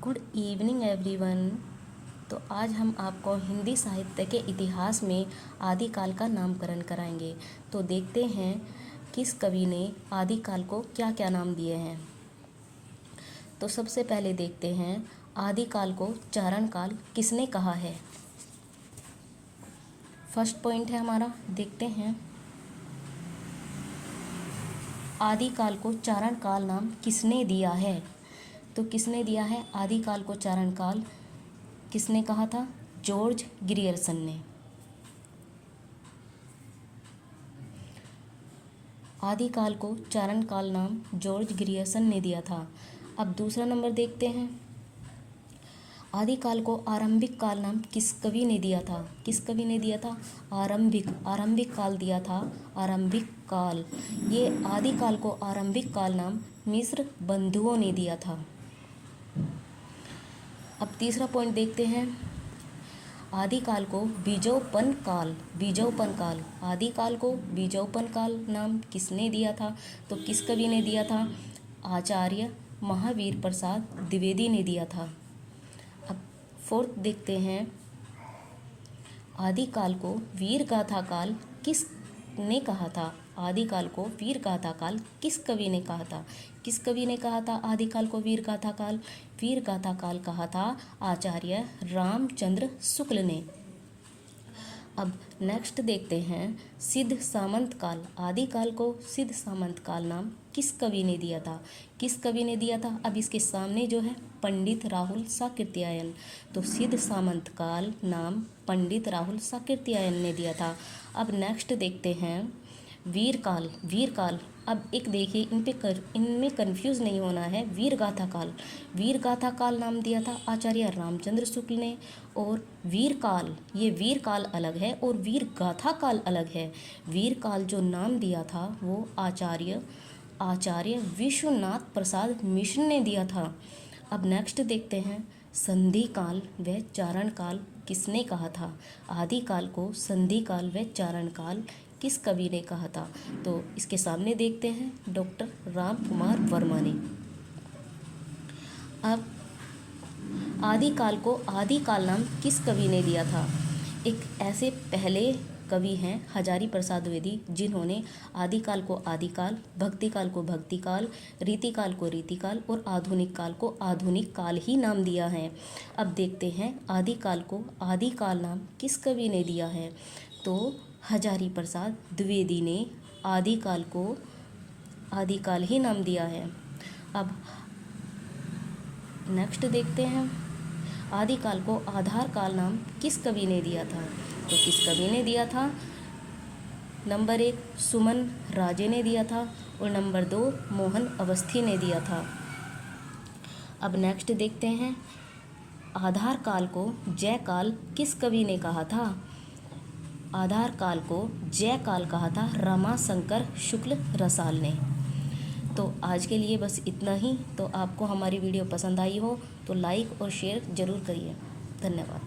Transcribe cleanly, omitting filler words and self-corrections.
Good evening everyone. तो आज हम आपको हिंदी साहित्य के इतिहास में आदिकाल का नामकरण कराएंगे। तो देखते हैं किस कवि ने आदिकाल को क्या क्या नाम दिए हैं। तो सबसे पहले देखते हैं आदिकाल को चारण काल किसने कहा है। फर्स्ट पॉइंट है हमारा, देखते हैं आदिकाल को चारण काल नाम किसने दिया है। तो किसने दिया है आदिकाल को चारण काल, किसने कहा था? जॉर्ज ग्रियर्सन ने। आदिकाल को चारण काल नाम जॉर्ज ग्रियर्सन ने दिया था। अब दूसरा नंबर देखते हैं, आदिकाल को आरंभिक काल नाम किस कवि ने दिया था? किस कवि ने दिया था? आरंभिक काल दिया था। आरंभिक काल, ये आदिकाल को आरंभिक काल नाम मिस्र बंधुओं ने दिया था। अब तीसरा पॉइंट देखते हैं, आदिकाल को बीजोपन काल, आदिकाल को बीजोपन काल नाम किसने दिया था? तो किस कवि ने दिया था? आचार्य महावीर प्रसाद द्विवेदी ने दिया था। अब फोर्थ देखते हैं, आदिकाल को वीर गाथा काल किसने कहा था? आदिकाल को वीर गाथा काल किस कवि ने कहा था? किस कवि ने कहा था आदिकाल को वीर गाथा काल? वीर गाथा काल कहा था आचार्य रामचंद्र शुक्ल ने। अब नेक्स्ट देखते हैं सिद्ध सामंत काल, आदिकाल को सिद्ध सामंत काल नाम किस कवि ने दिया था? किस कवि ने दिया था? अब इसके सामने जो है पंडित राहुल साकृत्यायन, तो सिद्ध सामंत काल नाम पंडित राहुल साकृत्यायन ने दिया था। अब नेक्स्ट देखते हैं वीर काल। अब एक देखिए, इनमें कंफ्यूज नहीं होना है। वीर गाथा काल नाम दिया था आचार्य रामचंद्र शुक्ल ने, और वीर काल अलग है और वीर गाथा काल अलग है। वीर काल जो नाम दिया था वो आचार्य विश्वनाथ प्रसाद मिश्र ने दिया था। अब नेक्स्ट देखते हैं संधि काल व चारण काल किसने कहा था? आदिकाल को संधि काल व चारण काल किस कवि ने कहा था? तो इसके सामने देखते हैं डॉक्टर राम कुमार वर्मा ने। अब आदिकाल को आदिकाल नाम किस कवि ने दिया था? एक ऐसे पहले कवि हैं हजारी प्रसाद द्विवेदी, जिन्होंने आदिकाल को आदिकाल, भक्तिकाल को भक्तिकाल, रीतिकाल को रीतिकाल और आधुनिक काल को आधुनिक काल ही नाम दिया है। अब देखते हैं आदिकाल को आदिकाल नाम किस कवि ने दिया है? तो हजारी प्रसाद द्विवेदी ने आदिकाल को आदिकाल ही नाम दिया है। अब नेक्स्ट देखते हैं आदिकाल को आधार काल नाम किस कवि ने दिया था? तो किस कवि ने दिया था? नंबर 1 सुमन राजे ने दिया था और नंबर 2 मोहन अवस्थी ने दिया था। अब नेक्स्ट देखते हैं आधार काल को जय काल किस कवि ने कहा था? आधार काल को जय काल कहा था रमाशंकर शुक्ल रसाल ने। तो आज के लिए बस इतना ही। तो आपको हमारी वीडियो पसंद आई हो तो लाइक और शेयर ज़रूर करिए। धन्यवाद।